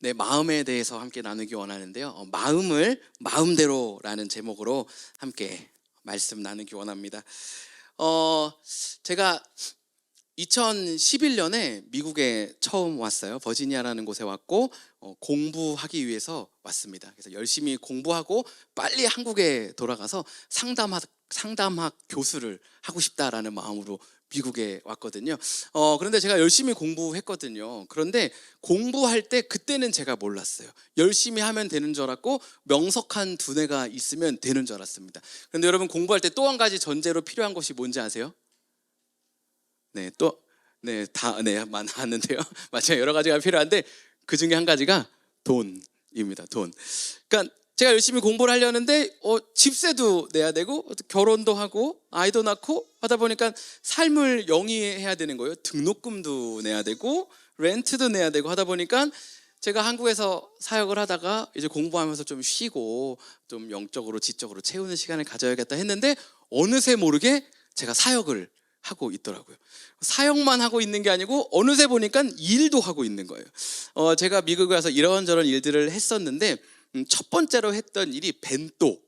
네, 마음에 대해서 함께 나누기 원하는데요. 마음을 마음대로라는 제목으로 함께 말씀 나누기 원합니다. 제가 2011년에 미국에 처음 왔어요. 버지니아라는 곳에 왔고 공부하기 위해서 왔습니다. 그래서 열심히 공부하고 빨리 한국에 돌아가서 상담학 교수를 하고 싶다라는 마음으로 미국에 왔거든요. 그런데 제가 열심히 공부했거든요. 그런데 공부할 때 그때는 제가 몰랐어요. 열심히 하면 되는 줄 알았고 명석한 두뇌가 있으면 되는 줄 알았습니다. 그런데 여러분, 공부할 때 또 한 가지 전제로 필요한 것이 뭔지 아세요? 네, 많았는데요. 맞아요. 여러 가지가 필요한데 그 중에 한 가지가 돈입니다. 돈. 그러니까 제가 열심히 공부를 하려는데 집세도 내야 되고 결혼도 하고 아이도 낳고 하다 보니까 삶을 영위해야 되는 거예요. 등록금도 내야 되고 렌트도 내야 되고 하다 보니까 제가 한국에서 사역을 하다가 이제 공부하면서 좀 쉬고 좀 영적으로 지적으로 채우는 시간을 가져야겠다 했는데 어느새 모르게 제가 사역을 하고 있더라고요. 사역만 하고 있는 게 아니고 어느새 보니까 일도 하고 있는 거예요. 제가 미국에 와서 이런저런 일들을 했었는데 첫 번째로 했던 일이 벤또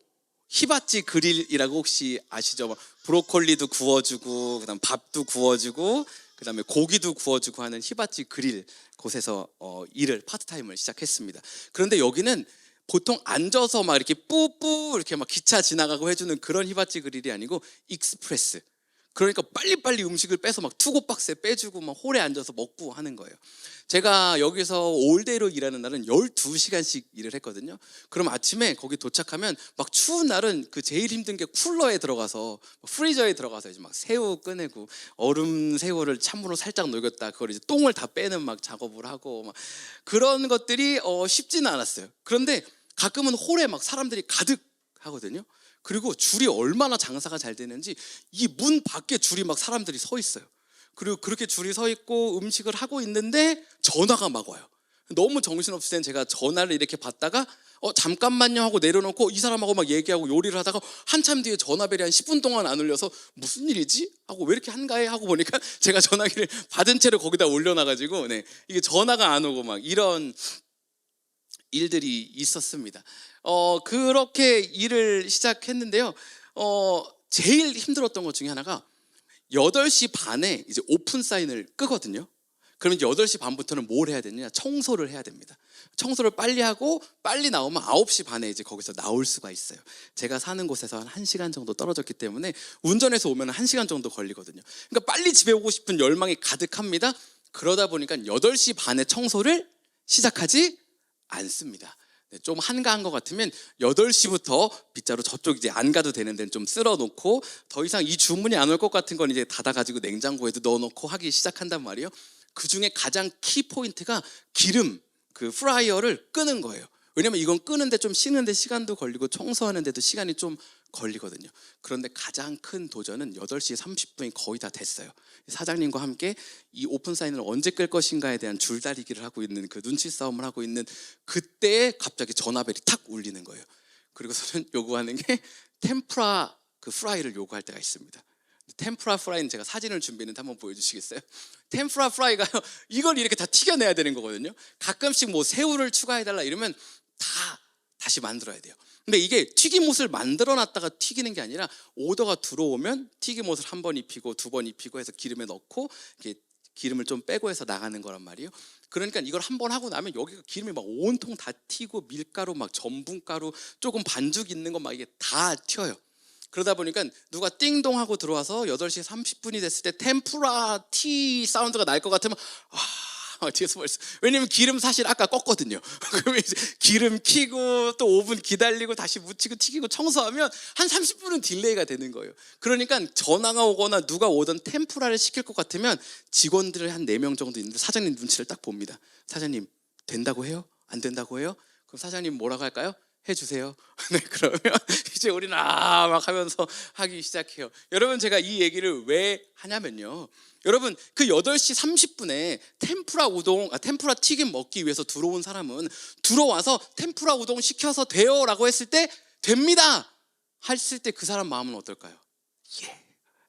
히바찌 그릴이라고 혹시 아시죠? 브로콜리도 구워주고 그다음 밥도 구워주고 그다음에 고기도 구워주고 하는 히바찌 그릴 곳에서 일을 파트타임을 시작했습니다. 그런데 여기는 보통 앉아서 막 이렇게 뿌뿌 이렇게 막 기차 지나가고 해주는 그런 히바찌 그릴이 아니고 익스프레스. 그러니까 빨리빨리 음식을 빼서 막 투고박스에 빼주고 막 홀에 앉아서 먹고 하는 거예요. 제가 여기서 올데이로 일하는 날은 12시간씩 일을 했거든요. 그럼 아침에 거기 도착하면 막 추운 날은 그 제일 힘든 게 쿨러에 들어가서 프리저에 들어가서 이제 막 새우 꺼내고 얼음 새우를 찬물로 살짝 녹였다 그걸 이제 똥을 다 빼는 막 작업을 하고 막 그런 것들이 쉽지는 않았어요. 그런데 가끔은 홀에 막 사람들이 가득 하거든요. 그리고 줄이 얼마나 장사가 잘 되는지 이 문 밖에 줄이 막 사람들이 서 있어요. 그리고 그렇게 줄이 서 있고 음식을 하고 있는데 전화가 막 와요. 너무 정신없을 땐 제가 전화를 이렇게 받다가 잠깐만요 하고 내려놓고 이 사람하고 막 얘기하고 요리를 하다가 한참 뒤에 전화벨이 한 10분 동안 안 울려서 무슨 일이지? 하고 왜 이렇게 한가해? 하고 보니까 제가 전화기를 받은 채로 거기다 올려놔가지고 이게 전화가 안 오고 막 이런 일들이 있었습니다. 그렇게 일을 시작했는데요. 제일 힘들었던 것 중에 하나가 8시 반에 이제 오픈 사인을 끄거든요. 그러면 8시 반부터는 뭘 해야 되느냐? 청소를 해야 됩니다. 청소를 빨리 하고 빨리 나오면 9시 반에 이제 거기서 나올 수가 있어요. 제가 사는 곳에서 한 1시간 정도 떨어졌기 때문에 운전해서 오면 1시간 정도 걸리거든요. 그러니까 빨리 집에 오고 싶은 열망이 가득합니다. 그러다 보니까 8시 반에 청소를 시작하지 않습니다. 좀 한가한 것 같으면 8시부터 빗자루 저쪽 이제 안 가도 되는 데는 좀 쓸어 놓고 더 이상 이 주문이 안 올 것 같은 건 이제 닫아가지고 냉장고에도 넣어 놓고 하기 시작한단 말이에요. 그 중에 가장 키 포인트가 기름 그 프라이어를 끄는 거예요. 왜냐면 이건 끄는데 좀 씻는데 시간도 걸리고 청소하는데도 시간이 좀 걸리거든요. 그런데 가장 큰 도전은 8시 30분이 거의 다 됐어요. 사장님과 함께 이 오픈 사인을 언제 끌 것인가에 대한 줄다리기를 하고 있는 그 눈치 싸움을 하고 있는 그때에 갑자기 전화벨이 탁 울리는 거예요. 그리고서는 요구하는 게 템프라 그 프라이를 요구할 때가 있습니다. 템프라 프라이는 제가 사진을 준비했는데 한번 보여주시겠어요? 템프라 프라이가요, 이걸 이렇게 다 튀겨내야 되는 거거든요. 가끔씩 뭐 새우를 추가해달라 이러면 다시 만들어야 돼요. 근데 이게 튀김옷을 만들어 놨다가 튀기는 게 아니라 오더가 들어오면 튀김옷을 한 번 입히고 두 번 입히고 해서 기름에 넣고 이렇게 기름을 좀 빼고 해서 나가는 거란 말이에요. 그러니까 이걸 한 번 하고 나면 여기가 기름이 막 온통 다 튀고 밀가루 막 전분가루 조금 반죽 있는 거 막 이게 다 튀어요. 그러다 보니까 누가 띵동 하고 들어와서 8시 30분이 됐을 때 템프라 티 사운드가 날 것 같으면 뒤에서 벌써, 왜냐면 기름 사실 아까 껐거든요. 그러면 이제 기름 켜고 또 5분 기다리고 다시 묻히고 튀기고 청소하면 한 30분은 딜레이가 되는 거예요. 그러니까 전화가 오거나 누가 오던 템프라를 시킬 것 같으면 직원들 한 4명 정도 있는데 사장님 눈치를 딱 봅니다. 사장님 된다고 해요? 안 된다고 해요? 그럼 사장님 뭐라고 할까요? 해주세요. 네, 그러면 이제 우리는 막 하면서 하기 시작해요. 여러분, 제가 이 얘기를 왜 하냐면요, 여러분 그 8시 30분에 템프라 튀김 먹기 위해서 들어온 사람은 들어와서 템프라 우동 시켜서 돼요 라고 했을 때 됩니다 했을 때 그 사람 마음은 어떨까요? 예,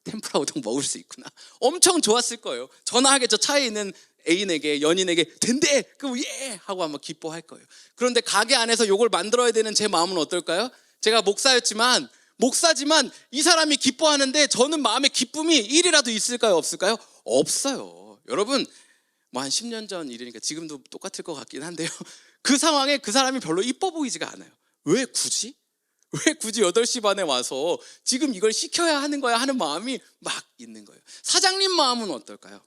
템프라 우동 먹을 수 있구나. 엄청 좋았을 거예요. 전화하겠죠. 차에 있는 애인에게, 연인에게 된대, 그럼 예 하고 아마 기뻐할 거예요. 그런데 가게 안에서 이걸 만들어야 되는 제 마음은 어떨까요? 제가 목사지만 이 사람이 기뻐하는데 저는 마음에 기쁨이 1이라도 있을까요, 없을까요? 없어요. 여러분, 뭐 한 10년 전 일이니까 지금도 똑같을 것 같긴 한데요, 그 상황에 그 사람이 별로 이뻐 보이지가 않아요. 왜 굳이 8시 반에 와서 지금 이걸 시켜야 하는 거야 하는 마음이 막 있는 거예요. 사장님 마음은 어떨까요?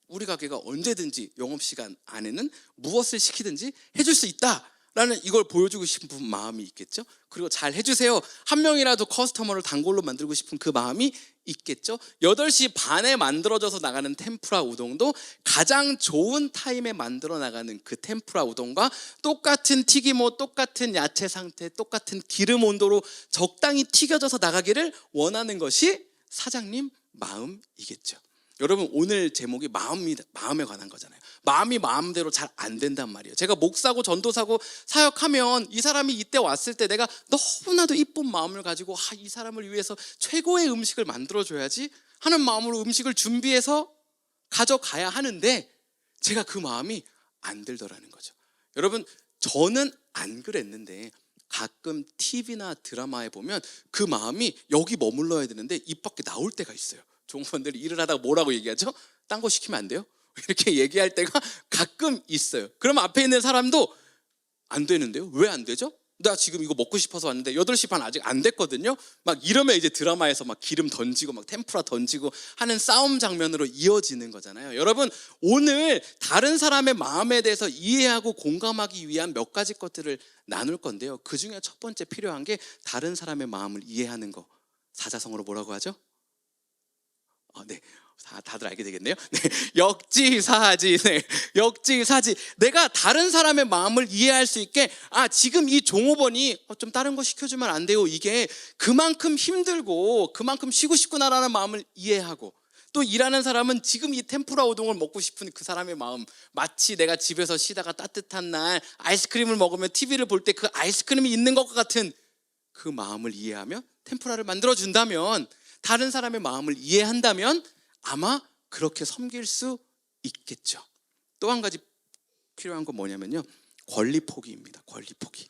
우리 가게가 언제든지 영업시간 안에는 무엇을 시키든지 해줄 수 있다라는 이걸 보여주고 싶은 마음이 있겠죠. 그리고 잘 해주세요, 한 명이라도 커스터머를 단골로 만들고 싶은 그 마음이 있겠죠. 8시 반에 만들어져서 나가는 템푸라 우동도 가장 좋은 타임에 만들어 나가는 그 템푸라 우동과 똑같은 튀김옷, 똑같은 야채 상태, 똑같은 기름 온도로 적당히 튀겨져서 나가기를 원하는 것이 사장님 마음이겠죠. 여러분, 오늘 제목이 마음에 관한 거잖아요. 마음이 마음대로 잘 안 된단 말이에요. 제가 목사고 전도사고 사역하면 이 사람이 이때 왔을 때 내가 너무나도 이쁜 마음을 가지고 이 사람을 위해서 최고의 음식을 만들어줘야지 하는 마음으로 음식을 준비해서 가져가야 하는데 제가 그 마음이 안 들더라는 거죠. 여러분, 저는 안 그랬는데 가끔 TV나 드라마에 보면 그 마음이 여기 머물러야 되는데 입 밖에 나올 때가 있어요. 종업원들이 일을 하다가 뭐라고 얘기하죠? 딴 거 시키면 안 돼요? 이렇게 얘기할 때가 가끔 있어요. 그럼 앞에 있는 사람도 안 되는데요? 왜 안 되죠? 나 지금 이거 먹고 싶어서 왔는데 8시 반 아직 안 됐거든요. 막 이러면 이제 드라마에서 막 기름 던지고 막 템푸라 던지고 하는 싸움 장면으로 이어지는 거잖아요. 여러분, 오늘 다른 사람의 마음에 대해서 이해하고 공감하기 위한 몇 가지 것들을 나눌 건데요. 그 중에 첫 번째 필요한 게 다른 사람의 마음을 이해하는 거. 사자성어로 뭐라고 하죠? 네, 다들 알게 되겠네요. 네, 역지사지. 네, 역지사지. 내가 다른 사람의 마음을 이해할 수 있게, 지금 이 종업원이 좀 다른 거 시켜주면 안 돼요, 이게 그만큼 힘들고 그만큼 쉬고 싶구나라는 마음을 이해하고, 또 일하는 사람은 지금 이 템푸라 우동을 먹고 싶은 그 사람의 마음, 마치 내가 집에서 쉬다가 따뜻한 날 아이스크림을 먹으면 TV를 볼 때 그 아이스크림이 있는 것 같은 그 마음을 이해하며 템푸라를 만들어준다면, 다른 사람의 마음을 이해한다면 아마 그렇게 섬길 수 있겠죠. 또 한 가지 필요한 건 뭐냐면요, 권리 포기입니다. 권리 포기.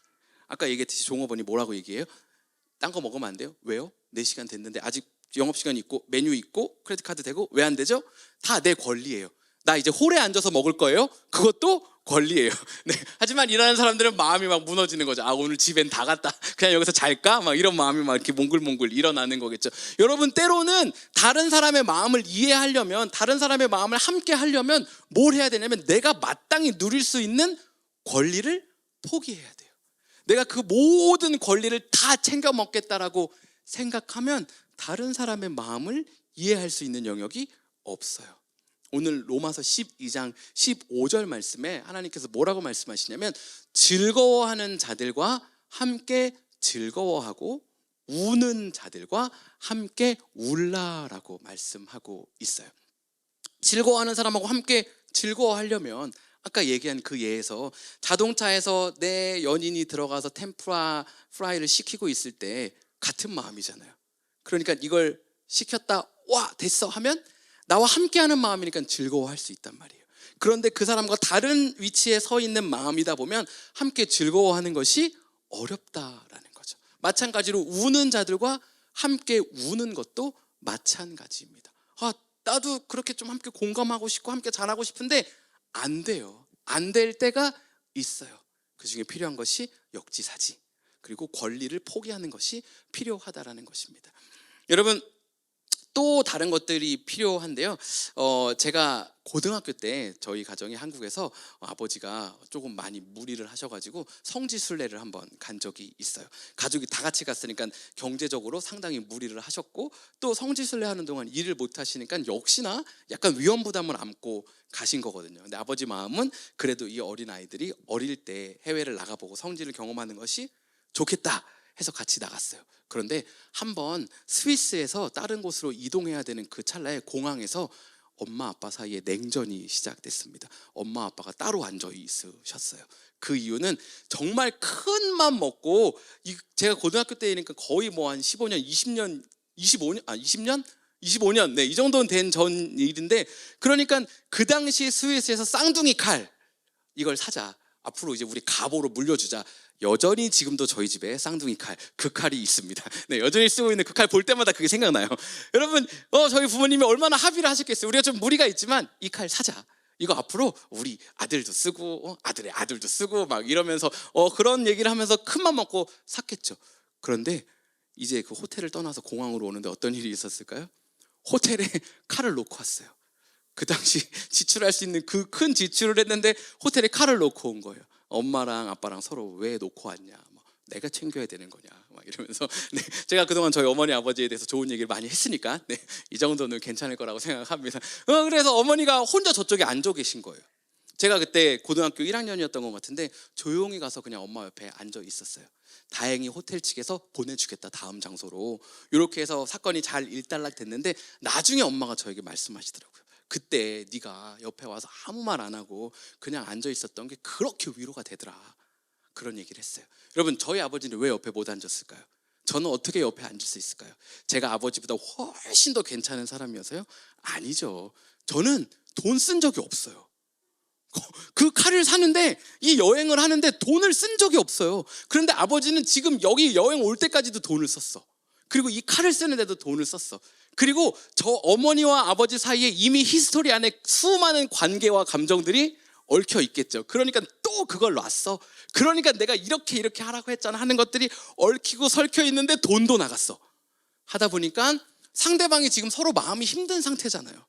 아까 얘기했듯이 종업원이 뭐라고 얘기해요? 딴 거 먹으면 안 돼요? 왜요? 4시간 됐는데 아직 영업시간 있고 메뉴 있고 크레딧 카드 되고. 왜 안 되죠? 다 내 권리예요. 나 이제 홀에 앉아서 먹을 거예요? 그것도 권리예요. 네. 하지만 일하는 사람들은 마음이 막 무너지는 거죠. 오늘 집엔 다 갔다, 그냥 여기서 잘까? 막 이런 마음이 막 이렇게 몽글몽글 일어나는 거겠죠. 여러분, 때로는 다른 사람의 마음을 이해하려면, 다른 사람의 마음을 함께 하려면 뭘 해야 되냐면 내가 마땅히 누릴 수 있는 권리를 포기해야 돼요. 내가 그 모든 권리를 다 챙겨 먹겠다라고 생각하면 다른 사람의 마음을 이해할 수 있는 영역이 없어요. 오늘 로마서 12장 15절 말씀에 하나님께서 뭐라고 말씀하시냐면, 즐거워하는 자들과 함께 즐거워하고 우는 자들과 함께 울라라고 말씀하고 있어요. 즐거워하는 사람하고 함께 즐거워하려면 아까 얘기한 그 예에서 자동차에서 내 연인이 들어가서 템푸라 프라이를 시키고 있을 때 같은 마음이잖아요. 그러니까 이걸 시켰다, 와 됐어 하면 나와 함께하는 마음이니까 즐거워할 수 있단 말이에요. 그런데 그 사람과 다른 위치에 서 있는 마음이다 보면 함께 즐거워하는 것이 어렵다라는 거죠. 마찬가지로 우는 자들과 함께 우는 것도 마찬가지입니다. 나도 그렇게 좀 함께 공감하고 싶고 함께 잘하고 싶은데 안 돼요. 안 될 때가 있어요. 그 중에 필요한 것이 역지사지, 그리고 권리를 포기하는 것이 필요하다라는 것입니다. 여러분, 또 다른 것들이 필요한데요. 제가 고등학교 때 저희 가정이 한국에서 아버지가 조금 많이 무리를 하셔가지고 성지순례를 한번 간 적이 있어요. 가족이 다 같이 갔으니까 경제적으로 상당히 무리를 하셨고, 또 성지순례 하는 동안 일을 못 하시니까 역시나 약간 위험 부담을 안고 가신 거거든요. 근데 아버지 마음은 그래도 이 어린 아이들이 어릴 때 해외를 나가보고 성지를 경험하는 것이 좋겠다 해서 같이 나갔어요. 그런데 한번 스위스에서 다른 곳으로 이동해야 되는 그 찰나에 공항에서 엄마 아빠 사이에 냉전이 시작됐습니다. 엄마 아빠가 따로 앉아 있으셨어요. 그 이유는 정말 큰 맘 먹고, 제가 고등학교 때니까 거의 뭐 한 15년, 20년, 20년 25년, 네, 이 정도는 된 전 일인데, 그러니까 그 당시 스위스에서 쌍둥이 칼, 이걸 사자. 앞으로 이제 우리 가보로 물려주자. 여전히 지금도 저희 집에 쌍둥이 칼, 그 칼이 있습니다. 네, 여전히 쓰고 있는 그 칼 볼 때마다 그게 생각나요. 여러분, 저희 부모님이 얼마나 합의를 하셨겠어요. 우리가 좀 무리가 있지만 이 칼 사자. 이거 앞으로 우리 아들도 쓰고 아들의 아들도 쓰고 막 이러면서 그런 얘기를 하면서 큰맘 먹고 샀겠죠. 그런데 이제 그 호텔을 떠나서 공항으로 오는데 어떤 일이 있었을까요? 호텔에 칼을 놓고 왔어요. 그 당시 지출할 수 있는 그 큰 지출을 했는데 호텔에 칼을 놓고 온 거예요. 엄마랑 아빠랑 서로 왜 놓고 왔냐, 내가 챙겨야 되는 거냐, 막 이러면서. 네, 제가 그동안 저희 어머니 아버지에 대해서 좋은 얘기를 많이 했으니까, 네, 이 정도는 괜찮을 거라고 생각합니다. 그래서 어머니가 혼자 저쪽에 앉아 계신 거예요. 제가 그때 고등학교 1학년이었던 것 같은데 조용히 가서 그냥 엄마 옆에 앉아 있었어요. 다행히 호텔 측에서 보내주겠다, 다음 장소로. 이렇게 해서 사건이 잘 일단락 됐는데 나중에 엄마가 저에게 말씀하시더라고요. 그때 네가 옆에 와서 아무 말 안 하고 그냥 앉아 있었던 게 그렇게 위로가 되더라. 그런 얘기를 했어요. 여러분, 저희 아버지는 왜 옆에 못 앉았을까요? 저는 어떻게 옆에 앉을 수 있을까요? 제가 아버지보다 훨씬 더 괜찮은 사람이어서요? 아니죠. 저는 돈 쓴 적이 없어요. 그 칼을 사는데, 이 여행을 하는데 돈을 쓴 적이 없어요. 그런데 아버지는 지금 여기 여행 올 때까지도 돈을 썼어. 그리고 이 칼을 쓰는데도 돈을 썼어. 그리고 저 어머니와 아버지 사이에 이미 히스토리 안에 수많은 관계와 감정들이 얽혀 있겠죠. 그러니까 또 그걸 놨어. 그러니까 내가 이렇게 하라고 했잖아 하는 것들이 얽히고 설켜 있는데 돈도 나갔어. 하다 보니까 상대방이 지금 서로 마음이 힘든 상태잖아요.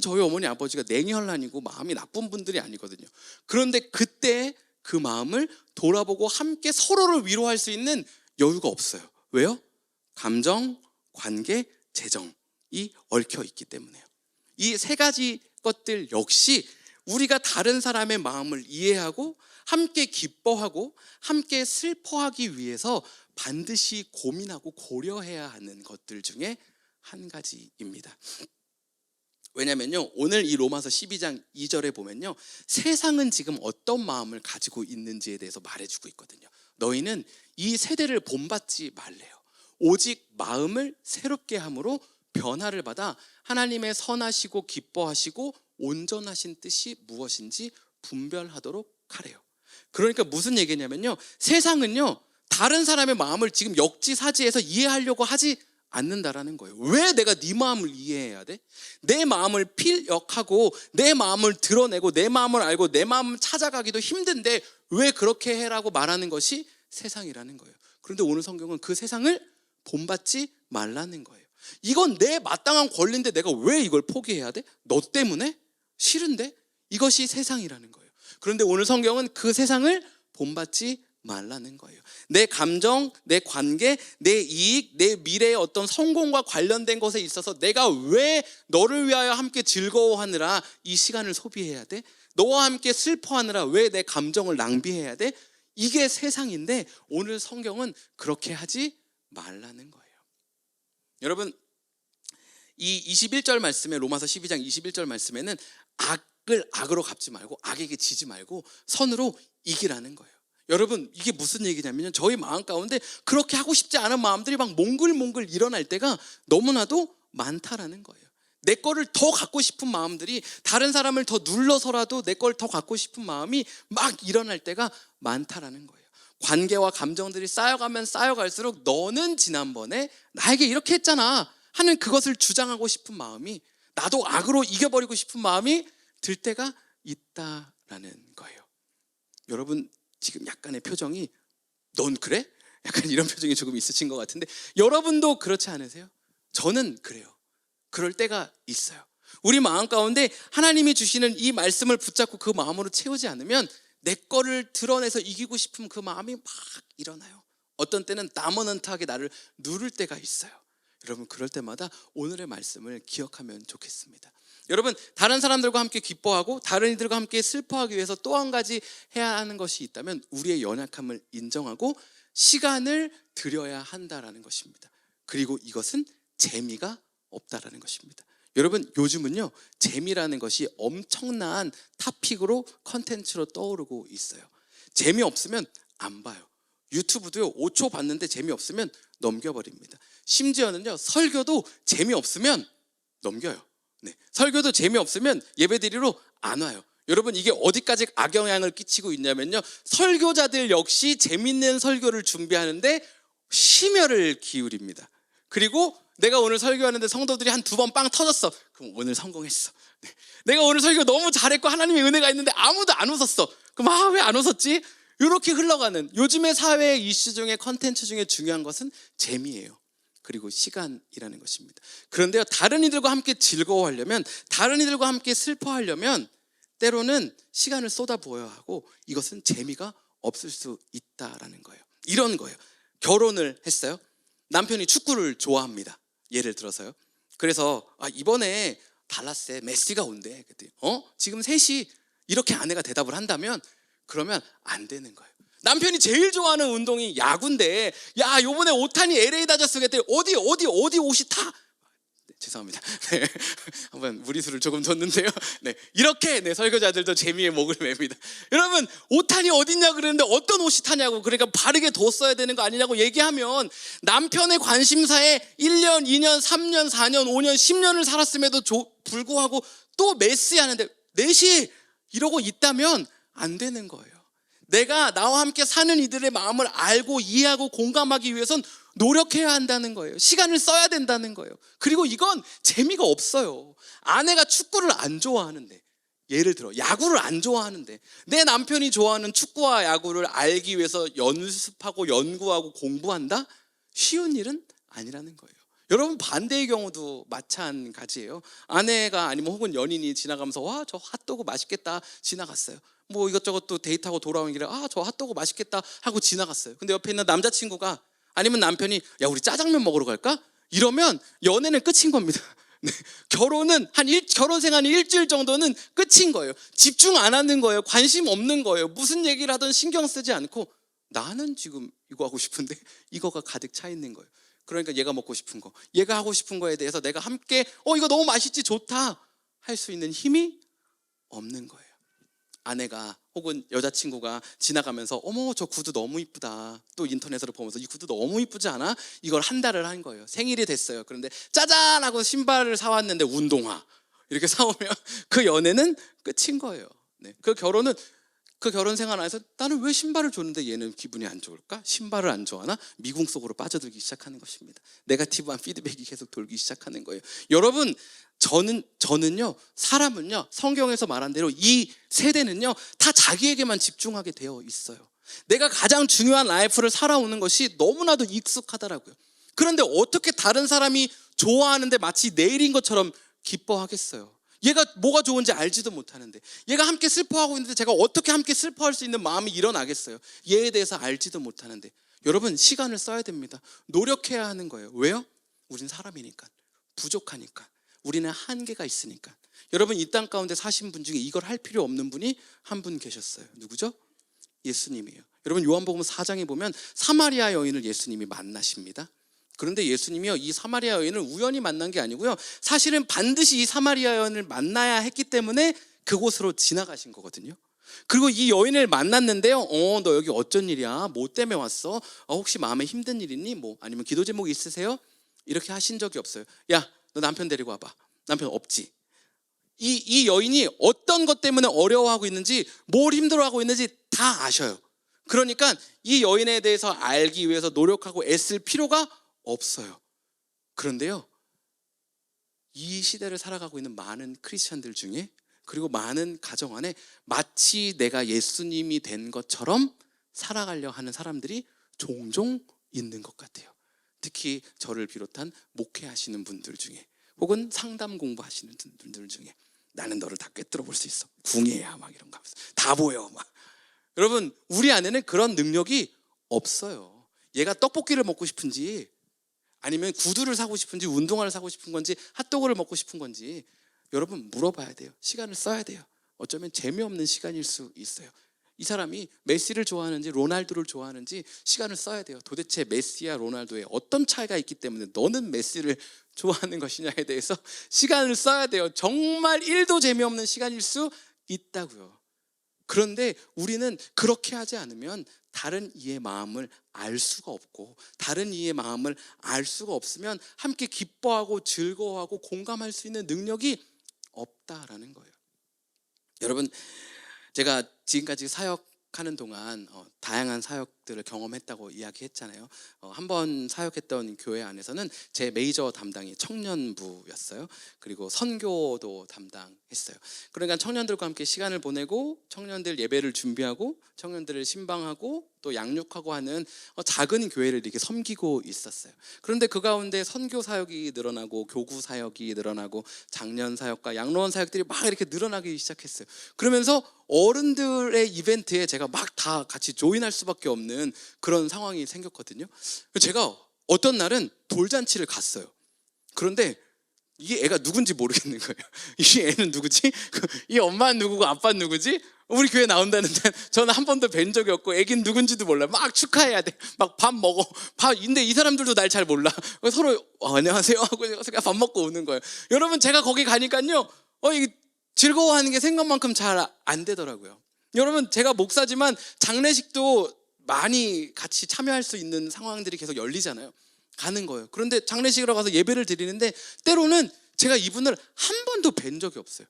저희 어머니 아버지가 냉혈한이고 마음이 나쁜 분들이 아니거든요. 그런데 그때 그 마음을 돌아보고 함께 서로를 위로할 수 있는 여유가 없어요. 왜요? 감정, 관계, 재정이 얽혀 있기 때문에요. 이 세 가지 것들 역시 우리가 다른 사람의 마음을 이해하고 함께 기뻐하고 함께 슬퍼하기 위해서 반드시 고민하고 고려해야 하는 것들 중에 한 가지입니다. 왜냐면요, 오늘 이 로마서 12장 2절에 보면요, 세상은 지금 어떤 마음을 가지고 있는지에 대해서 말해주고 있거든요. 너희는 이 세대를 본받지 말래요. 오직 마음을 새롭게 함으로 변화를 받아 하나님의 선하시고 기뻐하시고 온전하신 뜻이 무엇인지 분별하도록 하래요. 그러니까 무슨 얘기냐면요, 세상은요 다른 사람의 마음을 지금 역지사지해서 이해하려고 하지 않는다라는 거예요. 왜 내가 네 마음을 이해해야 돼? 내 마음을 필역하고 내 마음을 드러내고 내 마음을 알고 내 마음을 찾아가기도 힘든데 왜 그렇게 해라고 말하는 것이 세상이라는 거예요. 그런데 오늘 성경은 그 세상을 본받지 말라는 거예요. 이건 내 마땅한 권리인데 내가 왜 이걸 포기해야 돼? 너 때문에? 싫은데? 이것이 세상이라는 거예요. 그런데 오늘 성경은 그 세상을 본받지 말라는 거예요. 내 감정, 내 관계, 내 이익, 내 미래의 어떤 성공과 관련된 것에 있어서 내가 왜 너를 위하여 함께 즐거워하느라 이 시간을 소비해야 돼? 너와 함께 슬퍼하느라 왜 내 감정을 낭비해야 돼? 이게 세상인데 오늘 성경은 그렇게 하지 말라는 거예요. 여러분, 이 21절 말씀에, 로마서 12장 21절 말씀에는 악을 악으로 갚지 말고 악에게 지지 말고 선으로 이기라는 거예요. 여러분, 이게 무슨 얘기냐면요, 저희 마음 가운데 그렇게 하고 싶지 않은 마음들이 막 몽글몽글 일어날 때가 너무나도 많다라는 거예요. 내 거를 더 갖고 싶은 마음들이, 다른 사람을 더 눌러서라도 내 걸 더 갖고 싶은 마음이 막 일어날 때가 많다라는 거예요. 관계와 감정들이 쌓여가면 쌓여갈수록 너는 지난번에 나에게 이렇게 했잖아 하는 그것을 주장하고 싶은 마음이, 나도 악으로 이겨버리고 싶은 마음이 들 때가 있다라는 거예요. 여러분, 지금 약간의 표정이 넌 그래? 약간 이런 표정이 조금 있으신 것 같은데 여러분도 그렇지 않으세요? 저는 그래요. 그럴 때가 있어요. 우리 마음 가운데 하나님이 주시는 이 말씀을 붙잡고 그 마음으로 채우지 않으면 내 거를 드러내서 이기고 싶은 그 마음이 막 일어나요. 어떤 때는 나머넌트하게 나를 누를 때가 있어요. 여러분, 그럴 때마다 오늘의 말씀을 기억하면 좋겠습니다. 여러분, 다른 사람들과 함께 기뻐하고 다른 이들과 함께 슬퍼하기 위해서 또 한 가지 해야 하는 것이 있다면 우리의 연약함을 인정하고 시간을 들여야 한다라는 것입니다. 그리고 이것은 재미가 없다라는 것입니다. 여러분, 요즘은요 재미라는 것이 엄청난 토픽으로, 컨텐츠로 떠오르고 있어요. 재미없으면 안 봐요. 유튜브도요 5초 봤는데 재미없으면 넘겨버립니다. 심지어는요 설교도 재미없으면 넘겨요. 네. 설교도 재미없으면 예배드리러 안 와요. 여러분, 이게 어디까지 악영향을 끼치고 있냐면요, 설교자들 역시 재밌는 설교를 준비하는데 심혈을 기울입니다. 그리고 내가 오늘 설교하는데 성도들이 한 2번 빵 터졌어. 그럼 오늘 성공했어. 네. 내가 오늘 설교 너무 잘했고 하나님의 은혜가 있는데 아무도 안 웃었어. 그럼 왜 안 웃었지? 이렇게 흘러가는, 요즘의 사회의 이슈 중에, 컨텐츠 중에 중요한 것은 재미예요. 그리고 시간이라는 것입니다. 그런데요, 다른 이들과 함께 즐거워하려면, 다른 이들과 함께 슬퍼하려면 때로는 시간을 쏟아부어야 하고, 이것은 재미가 없을 수 있다라는 거예요. 이런 거예요. 결혼을 했어요. 남편이 축구를 좋아합니다. 예를 들어서요. 그래서 이번에 달라스에 메시가 온대. 그랬더니 지금 3시, 이렇게 아내가 대답을 한다면, 그러면 안 되는 거예요. 남편이 제일 좋아하는 운동이 야구인데, 야, 요번에 오타니 LA 다저스 그랬더니 어디 옷이 타? 네, 죄송합니다. 네, 한번 무리수를 조금 뒀는데요. 네, 이렇게 설교자들도 재미에 목을 맵니다. 여러분, 오타니 어딨냐 그러는데 어떤 옷이 타냐고, 그러니까 바르게 뒀어야 되는 거 아니냐고 얘기하면, 남편의 관심사에 1년, 2년, 3년, 4년, 5년, 10년을 살았음에도 불구하고 또 메시 하는데 4시 이러고 있다면 안 되는 거예요. 내가 나와 함께 사는 이들의 마음을 알고 이해하고 공감하기 위해선 노력해야 한다는 거예요. 시간을 써야 된다는 거예요. 그리고 이건 재미가 없어요. 아내가 축구를 안 좋아하는데, 예를 들어 야구를 안 좋아하는데, 내 남편이 좋아하는 축구와 야구를 알기 위해서 연습하고 연구하고 공부한다? 쉬운 일은 아니라는 거예요. 여러분, 반대의 경우도 마찬가지예요. 아내가 아니면 혹은 연인이 지나가면서 와, 저 핫도그 맛있겠다 지나갔어요. 뭐 이것저것 또 데이트하고 돌아오는 길에 저 핫도그 맛있겠다 하고 지나갔어요. 근데 옆에 있는 남자친구가 아니면 남편이 야, 우리 짜장면 먹으러 갈까? 이러면 연애는 끝인 겁니다. 네. 결혼 생활이 일주일 정도는 끝인 거예요. 집중 안 하는 거예요. 관심 없는 거예요. 무슨 얘기를 하든 신경 쓰지 않고, 나는 지금 이거 하고 싶은데 이거가 가득 차 있는 거예요. 그러니까 얘가 먹고 싶은 거, 얘가 하고 싶은 거에 대해서 내가 함께 이거 너무 맛있지, 좋다 할 수 있는 힘이 없는 거예요. 아내가 혹은 여자친구가 지나가면서 어머, 저 구두 너무 이쁘다, 또 인터넷으로 보면서 이 구두 너무 이쁘지 않아? 이걸 한 달을 한 거예요. 생일이 됐어요. 그런데 짜잔 하고 신발을 사왔는데 운동화 이렇게 사오면 그 연애는 끝인 거예요. 네. 그 결혼 생활 안에서 나는 왜 신발을 줬는데 얘는 기분이 안 좋을까? 신발을 안 좋아하나? 미궁 속으로 빠져들기 시작하는 것입니다. 네거티브한 피드백이 계속 돌기 시작하는 거예요. 여러분, 저는요, 사람은요, 성경에서 말한 대로 이 세대는요, 다 자기에게만 집중하게 되어 있어요. 내가 가장 중요한 라이프를 살아오는 것이 너무나도 익숙하더라고요. 그런데 어떻게 다른 사람이 좋아하는데 마치 내 일인 것처럼 기뻐하겠어요? 얘가 뭐가 좋은지 알지도 못하는데, 얘가 함께 슬퍼하고 있는데 제가 어떻게 함께 슬퍼할 수 있는 마음이 일어나겠어요? 얘에 대해서 알지도 못하는데. 여러분, 시간을 써야 됩니다. 노력해야 하는 거예요. 왜요? 우린 사람이니까, 부족하니까, 우리는 한계가 있으니까. 여러분, 이 땅 가운데 사신 분 중에 이걸 할 필요 없는 분이 한 분 계셨어요. 누구죠? 예수님이에요. 여러분, 요한복음 4장에 보면 사마리아 여인을 예수님이 만나십니다. 그런데 예수님이요, 이 사마리아 여인을 우연히 만난 게 아니고요, 사실은 반드시 이 사마리아 여인을 만나야 했기 때문에 그곳으로 지나가신 거거든요. 그리고 이 여인을 만났는데요, 너 여기 어쩐 일이야? 뭐 때문에 왔어? 혹시 마음에 힘든 일 있니? 뭐 아니면 기도 제목 있으세요? 이렇게 하신 적이 없어요. 야, 너 남편 데리고 와봐. 남편 없지. 이 여인이 어떤 것 때문에 어려워하고 있는지, 뭘 힘들어하고 있는지 다 아셔요. 그러니까 이 여인에 대해서 알기 위해서 노력하고 애쓸 필요가 없어요. 그런데요, 이 시대를 살아가고 있는 많은 크리스찬들 중에, 그리고 많은 가정 안에 마치 내가 예수님이 된 것처럼 살아가려 하는 사람들이 종종 있는 것 같아요. 특히 저를 비롯한 목회하시는 분들 중에, 혹은 상담 공부하시는 분들 중에, 나는 너를 다 꿰뚫어 볼 수 있어, 궁예야 막 이런 거 하면서 다 보여 막. 여러분, 우리 안에는 그런 능력이 없어요. 얘가 떡볶이를 먹고 싶은지, 아니면 구두를 사고 싶은지, 운동화를 사고 싶은 건지, 핫도그를 먹고 싶은 건지, 여러분 물어봐야 돼요. 시간을 써야 돼요. 어쩌면 재미없는 시간일 수 있어요. 이 사람이 메시를 좋아하는지 로날두를 좋아하는지 시간을 써야 돼요. 도대체 메시와 로날두에 어떤 차이가 있기 때문에 너는 메시를 좋아하는 것이냐에 대해서 시간을 써야 돼요. 정말 1도 재미없는 시간일 수 있다고요. 그런데 우리는 그렇게 하지 않으면 다른 이의 마음을 알 수가 없고, 다른 이의 마음을 알 수가 없으면 함께 기뻐하고 즐거워하고 공감할 수 있는 능력이 없다라는 거예요. 여러분, 제가 지금까지 사역하는 동안 다양한 사역들을 경험했다고 이야기했잖아요. 한번 사역했던 교회 안에서는 제 메이저 담당이 청년부였어요. 그리고 선교도 담당했어요. 그러니까 청년들과 함께 시간을 보내고, 청년들 예배를 준비하고, 청년들을 신방하고 또 양육하고 하는 작은 교회를 이렇게 섬기고 있었어요. 그런데 그 가운데 선교 사역이 늘어나고, 교구 사역이 늘어나고, 장년 사역과 양로원 사역들이 막 이렇게 늘어나기 시작했어요. 그러면서 어른들의 이벤트에 제가 막 다 같이 조인할 수밖에 없는 그런 상황이 생겼거든요. 제가 어떤 날은 돌잔치를 갔어요. 그런데 이 애가 누군지 모르겠는 거예요. 이 애는 누구지? 이 엄마는 누구고 아빠는 누구지? 우리 교회 나온다는데 저는 한 번도 뵌 적이 없고, 애긴 누군지도 몰라요. 막 축하해야 돼. 막 밥 먹어. 근데 이 사람들도 날 잘 몰라. 서로 안녕하세요 하고 그냥 밥 먹고 오는 거예요. 여러분, 제가 거기 가니까요, 이게 즐거워하는 게 생각만큼 잘 안 되더라고요. 여러분, 제가 목사지만 장례식도 많이 같이 참여할 수 있는 상황들이 계속 열리잖아요. 가는 거예요. 그런데 장례식으로 가서 예배를 드리는데 때로는 제가 이분을 한 번도 뵌 적이 없어요.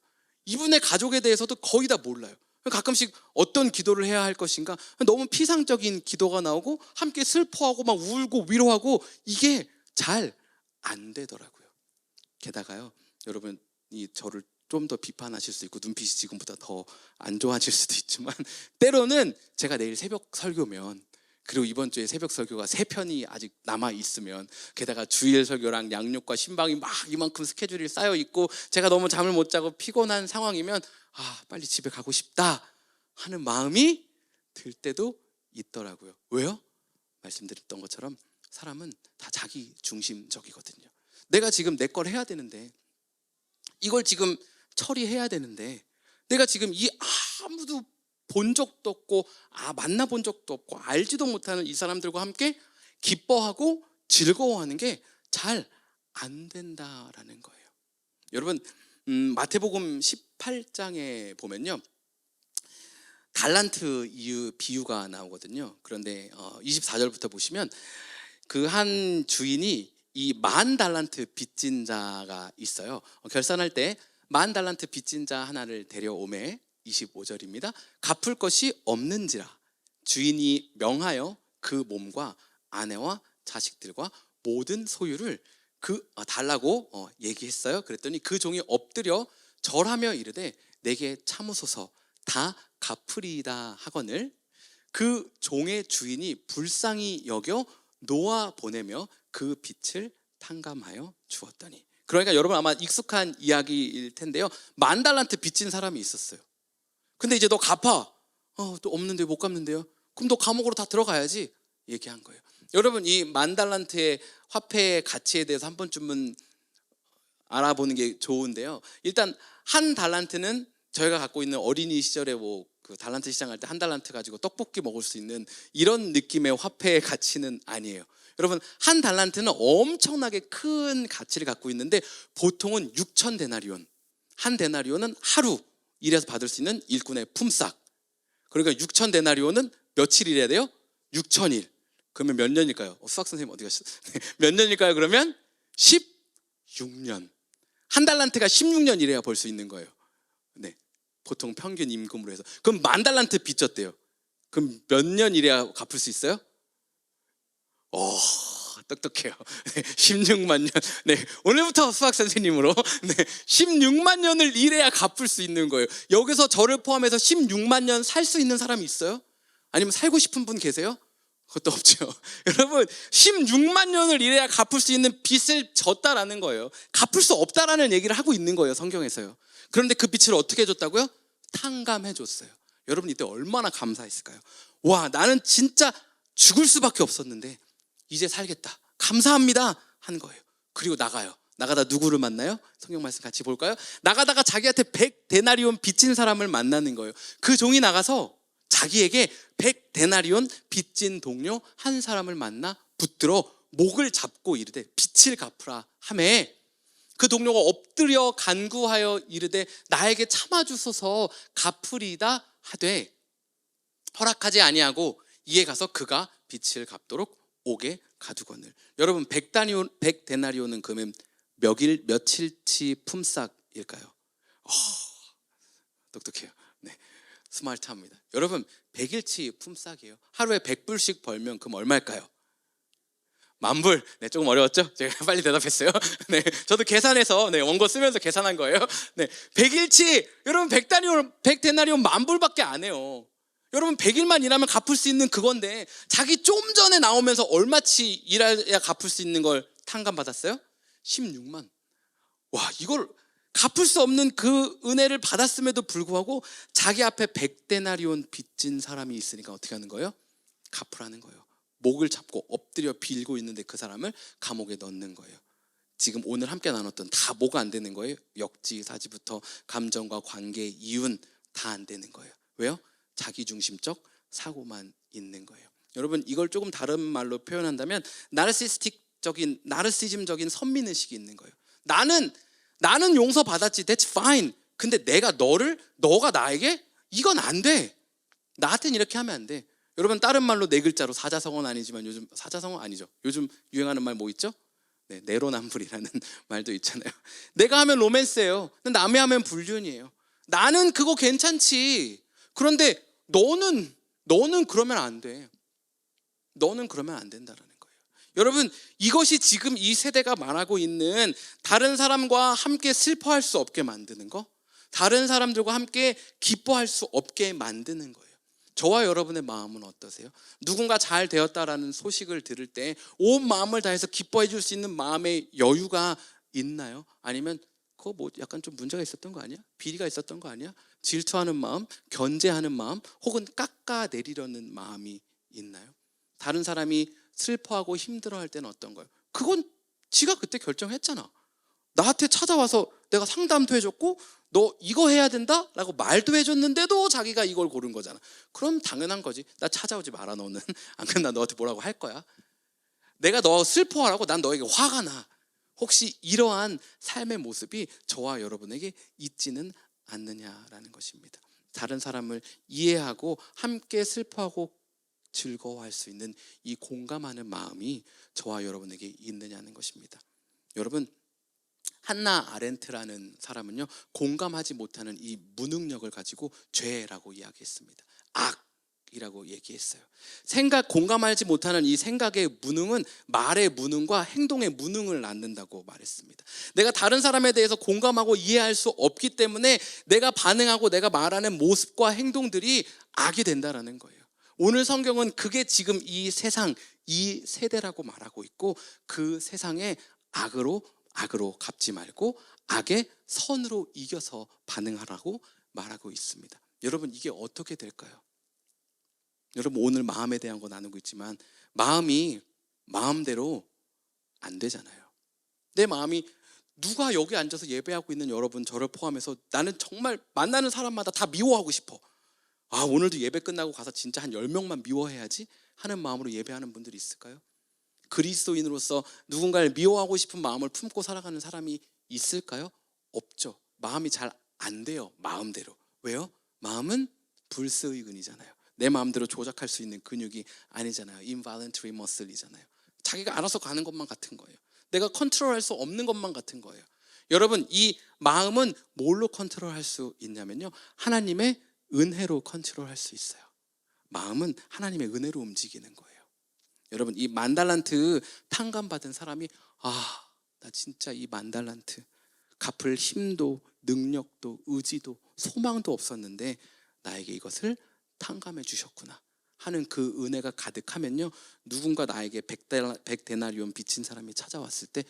이분의 가족에 대해서도 거의 다 몰라요. 가끔씩 어떤 기도를 해야 할 것인가, 너무 피상적인 기도가 나오고 함께 슬퍼하고 막 울고 위로하고, 이게 잘 안 되더라고요. 게다가요, 여러분, 저를 좀 더 비판하실 수 있고 눈빛이 지금보다 더 안 좋아질 수도 있지만, 때로는 제가 내일 새벽 설교면, 그리고 이번 주에 새벽 설교가 3편이 아직 남아 있으면, 게다가 주일 설교랑 양육과 신방이 막 이만큼 스케줄이 쌓여 있고, 제가 너무 잠을 못 자고 피곤한 상황이면 빨리 집에 가고 싶다 하는 마음이 들 때도 있더라고요. 왜요? 말씀드렸던 것처럼 사람은 다 자기 중심적이거든요. 내가 지금 내 걸 해야 되는데, 이걸 지금 처리해야 되는데, 내가 지금 이 아무도 본 적도 없고 만나본 적도 없고 알지도 못하는 이 사람들과 함께 기뻐하고 즐거워하는 게 잘 안 된다라는 거예요. 여러분, 마태복음 18장에 보면요, 달란트 비유가 나오거든요. 그런데 24절부터 보시면, 그 한 주인이 이 10,000달란트 빚진 자가 있어요. 결산할 때 10,000달란트 빚진 자 하나를 데려오매, 25절입니다. 갚을 것이 없는지라 주인이 명하여 그 몸과 아내와 자식들과 모든 소유를 달라고 얘기했어요. 그랬더니 그 종이 엎드려 절하며 이르되 내게 참으소서, 다 갚으리이다 하거늘 그 종의 주인이 불쌍히 여겨 놓아 보내며 그 빚을 탕감하여 주었더니. 그러니까 여러분 아마 익숙한 이야기일 텐데요, 10,000달란트 빚진 사람이 있었어요. 근데 이제 너 갚아. 또 없는데 못 갚는데요. 그럼 너 감옥으로 다 들어가야지 얘기한 거예요. 여러분, 이 10,000달란트의 화폐의 가치에 대해서 한 번쯤은 알아보는 게 좋은데요. 일단 한 달란트는 저희가 갖고 있는 어린이 시절에 그 달란트 시장 할 때 한 달란트 가지고 떡볶이 먹을 수 있는 이런 느낌의 화폐의 가치는 아니에요. 여러분, 한 달란트는 엄청나게 큰 가치를 갖고 있는데, 보통은 6,000데나리온. 한 데나리온은 하루 일해서 받을 수 있는 일꾼의 품삯. 그러니까 6,000데나리온은 며칠 일해야 돼요? 6,000일. 그러면 몇 년일까요? 수학 선생님 어디 가셨어요? 몇 년일까요? 그러면 16년. 한 달란트가 16년 일해야 벌 수 있는 거예요. 네, 보통 평균 임금으로 해서. 그럼 10,000달란트 빚졌대요. 그럼 몇 년 일해야 갚을 수 있어요? 똑똑해요. 16만 년. 네, 오늘부터 수학 선생님으로 16만 년을 일해야 갚을 수 있는 거예요. 여기서 저를 포함해서 16만 년 살 수 있는 사람이 있어요? 아니면 살고 싶은 분 계세요? 그것도 없죠. 여러분, 16만 년을 일해야 갚을 수 있는 빚을 졌다라는 거예요. 갚을 수 없다라는 얘기를 하고 있는 거예요, 성경에서요. 그런데 그 빚을 어떻게 해줬다고요? 탕감해 줬어요. 여러분, 이때 얼마나 감사했을까요? 와, 나는 진짜 죽을 수밖에 없었는데 이제 살겠다, 감사합니다 한 거예요. 그리고 나가다 누구를 만나요? 성경 말씀 같이 볼까요? 나가다가 자기한테 100데나리온 빚진 사람을 만나는 거예요. 그 종이 나가서 자기에게 100데나리온 빚진 동료 한 사람을 만나 붙들어 목을 잡고 이르되 빚을 갚으라 하매, 그 동료가 엎드려 간구하여 이르되 나에게 참아주소서, 갚으리이다 하되 허락하지 아니하고 이에 가서 그가 빚을 갚도록 옥에 가두거늘. 여러분 100데나리온은 그러면 며칠치 품삯일까요? 똑똑해요. 네, 스마트합니다. 여러분 100일치 품삯이에요. 하루에 100불씩 벌면 그럼 얼마일까요? 10,000불. 네, 조금 어려웠죠? 제가 빨리 대답했어요. 네, 저도 계산해서 원고 쓰면서 계산한 거예요. 네, 100일치 여러분 100데나리온 10,000불밖에 안 해요. 여러분 100일만 일하면 갚을 수 있는 그건데 자기 좀 전에 나오면서 얼마치 일해야 갚을 수 있는 걸 탕감받았어요? 16만. 와, 이걸 갚을 수 없는 그 은혜를 받았음에도 불구하고 자기 앞에 100데나리온 빚진 사람이 있으니까 어떻게 하는 거예요? 갚으라는 거예요. 목을 잡고 엎드려 빌고 있는데 그 사람을 감옥에 넣는 거예요. 지금 오늘 함께 나눴던 다 뭐가 안 되는 거예요? 역지사지부터 감정과 관계, 이윤 다 안 되는 거예요. 왜요? 자기중심적 사고만 있는 거예요. 여러분 이걸 조금 다른 말로 표현한다면 나르시즘적인 선민의식이 있는 거예요. 나는 용서받았지, that's fine. 근데 너가 나에게 이건 안 돼. 나한테는 이렇게 하면 안 돼. 여러분 다른 말로 네 글자로 사자성어는 아니지만 요즘 사자성어 아니죠. 요즘 유행하는 말 뭐 있죠? 네, 내로남불이라는 말도 있잖아요. 내가 하면 로맨스예요. 남이 하면 불륜이에요. 나는 그거 괜찮지. 그런데 너는 그러면 안 돼. 너는 그러면 안 된다라는 거예요. 여러분 이것이 지금 이 세대가 말하고 있는 다른 사람과 함께 슬퍼할 수 없게 만드는 거, 다른 사람들과 함께 기뻐할 수 없게 만드는 거예요. 저와 여러분의 마음은 어떠세요? 누군가 잘 되었다라는 소식을 들을 때 온 마음을 다해서 기뻐해 줄 수 있는 마음의 여유가 있나요? 아니면 그거 뭐 약간 좀 문제가 있었던 거 아니야? 비리가 있었던 거 아니야? 질투하는 마음, 견제하는 마음, 혹은 깎아내리려는 마음이 있나요? 다른 사람이 슬퍼하고 힘들어할 때는 어떤 거예요? 그건 지가 그때 결정했잖아. 나한테 찾아와서 내가 상담도 해줬고 너 이거 해야 된다? 라고 말도 해줬는데도 자기가 이걸 고른 거잖아. 그럼 당연한 거지. 나 찾아오지 마라 너는. 안 그러면 나 너한테 뭐라고 할 거야. 내가 너 슬퍼하라고 난 너에게 화가 나. 혹시 이러한 삶의 모습이 저와 여러분에게 있지는 않느냐라는 것입니다. 다른 사람을 이해하고 함께 슬퍼하고 즐거워할 수 있는 이 공감하는 마음이 저와 여러분에게 있느냐는 것입니다. 여러분 한나 아렌트라는 사람은요, 공감하지 못하는 이 무능력을 가지고 죄라고 이야기했습니다. 악이라고 얘기했어요. 공감하지 못하는 이 생각의 무능은 말의 무능과 행동의 무능을 낳는다고 말했습니다. 내가 다른 사람에 대해서 공감하고 이해할 수 없기 때문에 내가 반응하고 내가 말하는 모습과 행동들이 악이 된다라는 거예요. 오늘 성경은 그게 지금 이 세상, 이 세대라고 말하고 있고, 그 세상에 악으로 갚지 말고 악의 선으로 이겨서 반응하라고 말하고 있습니다. 여러분 이게 어떻게 될까요? 여러분 오늘 마음에 대한 거 나누고 있지만 마음이 마음대로 안 되잖아요. 내 마음이, 누가 여기 앉아서 예배하고 있는 여러분 저를 포함해서 나는 정말 만나는 사람마다 다 미워하고 싶어. 오늘도 예배 끝나고 가서 진짜 한 10명만 미워해야지 하는 마음으로 예배하는 분들이 있을까요? 그리스도인으로서 누군가를 미워하고 싶은 마음을 품고 살아가는 사람이 있을까요? 없죠. 마음이 잘 안 돼요. 마음대로. 왜요? 마음은 불스의 근이잖아요. 내 마음대로 조작할 수 있는 근육이 아니잖아요. involuntary muscle이잖아요. 자기가 알아서 가는 것만 같은 거예요. 내가 컨트롤할 수 없는 것만 같은 거예요. 여러분 이 마음은 뭘로 컨트롤할 수 있냐면요, 하나님의 은혜로 컨트롤할 수 있어요. 마음은 하나님의 은혜로 움직이는 거예요. 여러분 이 10,000달란트 탕감받은 사람이 나 진짜 이 10,000달란트 갚을 힘도 능력도 의지도 소망도 없었는데 나에게 이것을 탕감해 주셨구나 하는 그 은혜가 가득하면요, 누군가 나에게 100데나리온 빚진 사람이 찾아왔을 때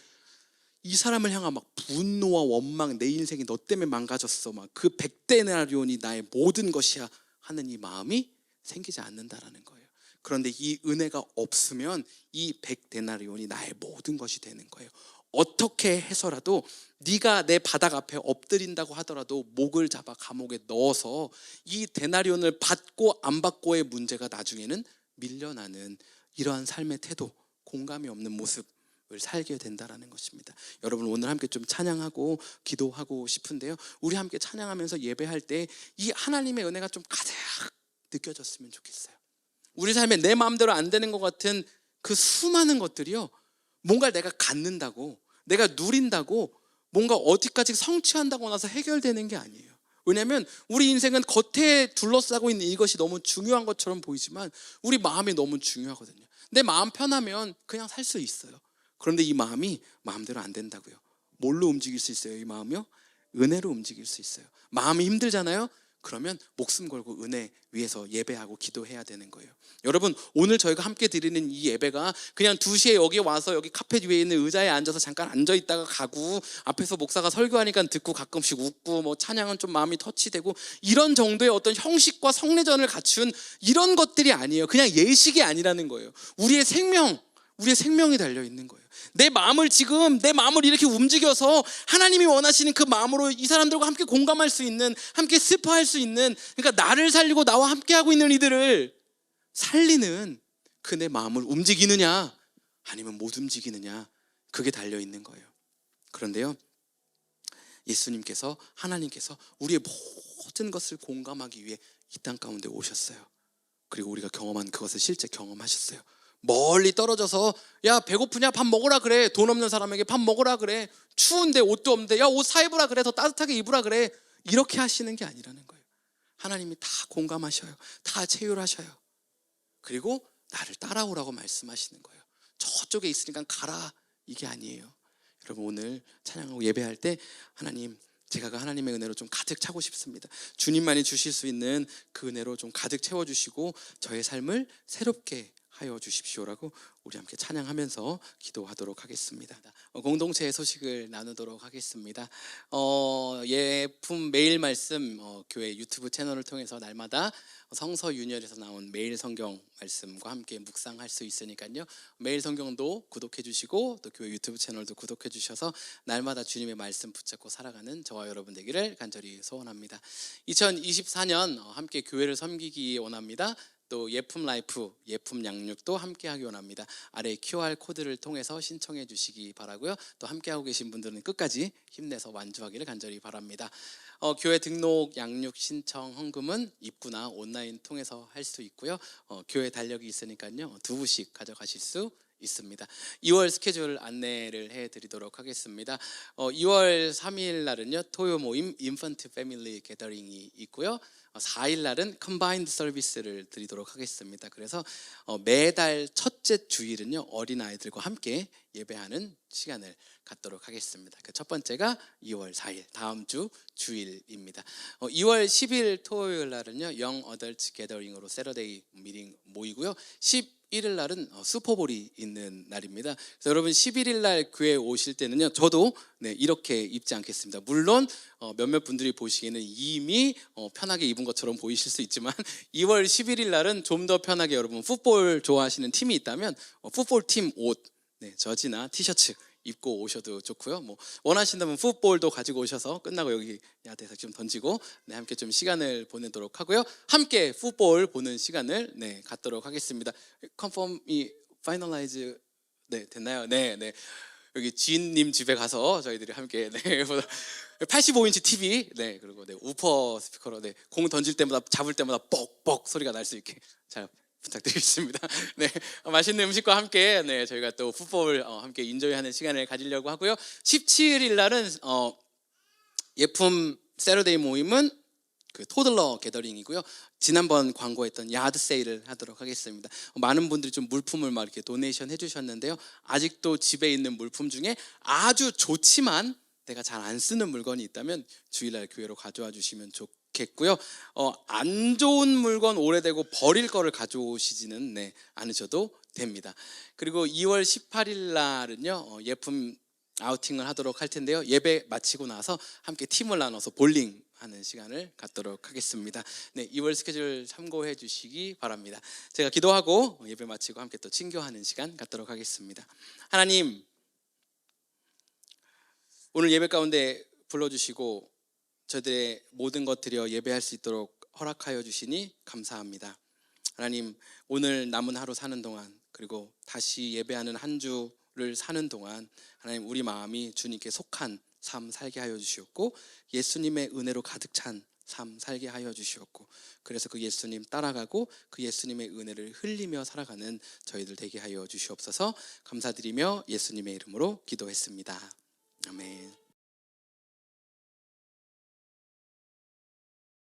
이 사람을 향한 막 분노와 원망, 내 인생이 너 때문에 망가졌어, 막 그 100데나리온이 나의 모든 것이야 하는 이 마음이 생기지 않는다라는 거예요. 그런데 이 은혜가 없으면 이 100데나리온이 나의 모든 것이 되는 거예요. 어떻게 해서라도 네가 내 바닥 앞에 엎드린다고 하더라도 목을 잡아 감옥에 넣어서 이 데나리온을 받고 안 받고의 문제가 나중에는 밀려나는 이러한 삶의 태도, 공감이 없는 모습 살게 된다라는 것입니다. 여러분 오늘 함께 좀 찬양하고 기도하고 싶은데요. 우리 함께 찬양하면서 예배할 때 이 하나님의 은혜가 좀 가득 느껴졌으면 좋겠어요. 우리 삶에 내 마음대로 안 되는 것 같은 그 수많은 것들이요, 뭔가 내가 갖는다고, 내가 누린다고, 뭔가 어디까지 성취한다고 나서 해결되는 게 아니에요. 왜냐하면 우리 인생은 겉에 둘러싸고 있는 이것이 너무 중요한 것처럼 보이지만 우리 마음이 너무 중요하거든요. 내 마음 편하면 그냥 살 수 있어요. 그런데 이 마음이 마음대로 안 된다고요. 뭘로 움직일 수 있어요? 이 마음이요? 은혜로 움직일 수 있어요. 마음이 힘들잖아요? 그러면 목숨 걸고 은혜 위해서 예배하고 기도해야 되는 거예요. 여러분 오늘 저희가 함께 드리는 이 예배가 그냥 2시에 여기 와서 여기 카페 위에 있는 의자에 앉아서 잠깐 앉아 있다가 가고 앞에서 목사가 설교하니까 듣고 가끔씩 웃고 뭐 찬양은 좀 마음이 터치되고 이런 정도의 어떤 형식과 성례전을 갖춘 이런 것들이 아니에요. 그냥 예식이 아니라는 거예요. 우리의 생명이 달려 있는 거예요. 내 마음을 이렇게 움직여서 하나님이 원하시는 그 마음으로 이 사람들과 함께 공감할 수 있는, 함께 슬퍼할 수 있는, 그러니까 나를 살리고 나와 함께하고 있는 이들을 살리는 그 내 마음을 움직이느냐 아니면 못 움직이느냐, 그게 달려 있는 거예요. 그런데요, 예수님께서, 하나님께서 우리의 모든 것을 공감하기 위해 이 땅 가운데 오셨어요. 그리고 우리가 경험한 그것을 실제 경험하셨어요. 멀리 떨어져서 야 배고프냐? 밥 먹으라 그래. 돈 없는 사람에게 밥 먹으라 그래. 추운데 옷도 없는데 야 옷 사 입으라 그래. 더 따뜻하게 입으라 그래. 이렇게 하시는 게 아니라는 거예요. 하나님이 다 공감하셔요. 다 체휼하셔요. 그리고 나를 따라오라고 말씀하시는 거예요. 저쪽에 있으니까 가라, 이게 아니에요. 여러분 오늘 찬양하고 예배할 때 하나님, 제가 그 하나님의 은혜로 좀 가득 차고 싶습니다. 주님만이 주실 수 있는 그 은혜로 좀 가득 채워주시고 저의 삶을 새롭게 하여 주십시오라고 우리 함께 찬양하면서 기도하도록 하겠습니다. 공동체의 소식을 나누도록 하겠습니다. 예품 매일 말씀 교회 유튜브 채널을 통해서 날마다 성서 윤혈에서 나온 매일 성경 말씀과 함께 묵상할 수 있으니까요. 매일 성경도 구독해 주시고 또 교회 유튜브 채널도 구독해 주셔서 날마다 주님의 말씀 붙잡고 살아가는 저와 여러분 되기를 간절히 소원합니다. 2024년 함께 교회를 섬기기 원합니다. 또 예품 라이프, 예품 양육도 함께하기 원합니다. 아래 QR 코드를 통해서 신청해 주시기 바라고요. 또 함께하고 계신 분들은 끝까지 힘내서 완주하기를 간절히 바랍니다. 교회 등록, 양육 신청, 헌금은 입구나 온라인 통해서 할 수 있고요. 교회 달력이 있으니까요. 2부씩 가져가실 수 있습니다. 2월 스케줄 안내를 해드리도록 하겠습니다. 2월 3일 날은요 토요 모임 인펀트 패밀리 게더링이 있고요. 4일 날은 컴바인드 서비스를 드리도록 하겠습니다. 그래서 매달 첫째 주일은요 어린아이들과 함께 예배하는 시간을 갖도록 하겠습니다. 그 첫 번째가 2월 4일 다음 주 주일입니다. 2월 10일 토요일 날은요 영 어덜트 게더링으로 세러데이 미팅 모이고요. 11일 날은 슈퍼볼이 있는 날입니다. 그래서 여러분 11일 날 교회 오실 때는요 저도 이렇게 입지 않겠습니다. 물론 몇몇 분들이 보시기에는 이미 편하게 입은 것처럼 보이실 수 있지만 2월 11일 날은 좀 더 편하게, 여러분 풋볼 좋아하시는 팀이 있다면 풋볼 팀 옷, 저지나 티셔츠 입고 오셔도 좋고요. 뭐 원하신다면 풋볼도 가지고 오셔서 끝나고 여기 야대에서 좀 던지고 함께 좀 시간을 보내도록 하고요. 함께 풋볼 보는 시간을 갖도록 하겠습니다. 컨펌이 파이널라이즈 됐나요? 네. 여기 지인님 집에 가서 저희들이 함께 85인치 TV 그리고 우퍼 스피커로 공 던질 때마다 잡을 때마다 뻑뻑 소리가 날 수 있게 잘 부탁드리겠습니다. 맛있는 음식과 함께 저희가 또 풋볼 함께 인조이하는 시간을 가지려고 하고요. 17일 날은 예품 세러데이 모임은 그 토들러 게더링이고요. 지난번 광고했던 야드 세일을 하도록 하겠습니다. 많은 분들이 좀 물품을 막 이렇게 도네이션 해주셨는데요. 아직도 집에 있는 물품 중에 아주 좋지만 내가 잘 안 쓰는 물건이 있다면 주일날 교회로 가져와 주시면 좋겠고요. 안 좋은 물건, 오래되고 버릴 거를 가져오시지는 않으셔도 됩니다. 그리고 2월 18일 날은요 예품 아우팅을 하도록 할 텐데요. 예배 마치고 나서 함께 팀을 나눠서 볼링 하는 시간을 갖도록 하겠습니다. 2월 스케줄 참고해 주시기 바랍니다. 제가 기도하고 예배 마치고 함께 또 친교하는 시간 갖도록 하겠습니다. 하나님, 오늘 예배 가운데 불러주시고 저들의 모든 것 드려 예배할 수 있도록 허락하여 주시니 감사합니다. 하나님, 오늘 남은 하루 사는 동안 그리고 다시 예배하는 한 주를 하루를 사는 동안 하나님 우리 마음이 주님께 속한 삶 살게 하여 주시옵고 예수님의 은혜로 가득 찬 삶 살게 하여 주시옵고 그래서 그 예수님 따라가고 그 예수님의 은혜를 흘리며 살아가는 저희들 되게 하여 주시옵소서. 감사드리며 예수님의 이름으로 기도했습니다. 아멘.